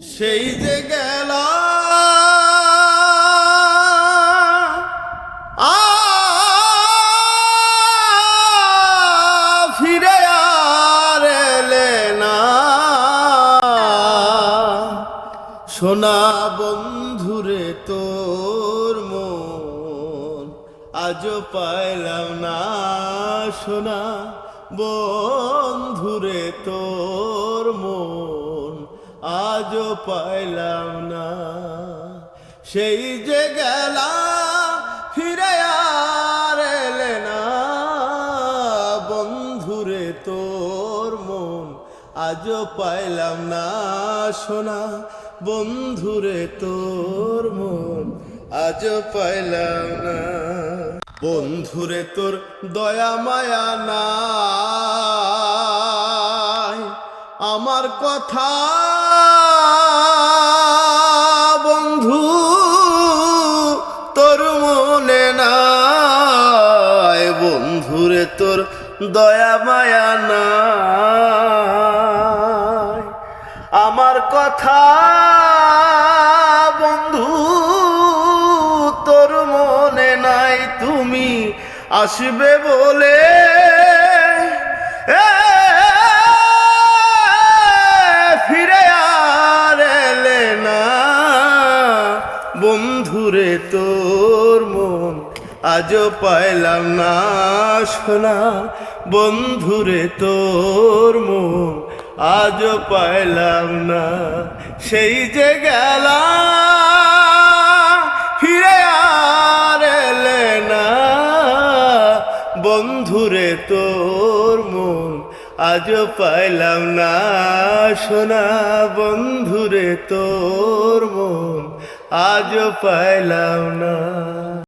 সেই যে গেল ফিরে আর এলে না সোনা বন্ধুরে তোর মন আজও পাইলাম না সোনা বন্ধুরে তোর মন আজও পাইলাম না সেই যে গেলা ফিরে আর এলে না বন্ধুরে তোর মন আজও পাইলাম না সোনা বন্ধুরে তোর মন আজও পাইলাম না বন্ধুরে তোর দয়া মায়া নাই আমার কথা বন্ধু তোর মনে নাই বন্ধুরে তোর দয়া মায়া নাই আমার কথা বন্ধু তোর মনে নাই তুমি আসবে বলে ফিরে আর এলে না বন্ধুরে তোর মন আজও পাইলাম না সোনা বন্ধুরে তোর মন আজও পাইলাম না সেই যে গেলা ফিরে আর এলে না বন্ধুরে তোর মন আজও পাইলাম না সোনা বন্ধুরে তোর মন আজও পাইলাম না।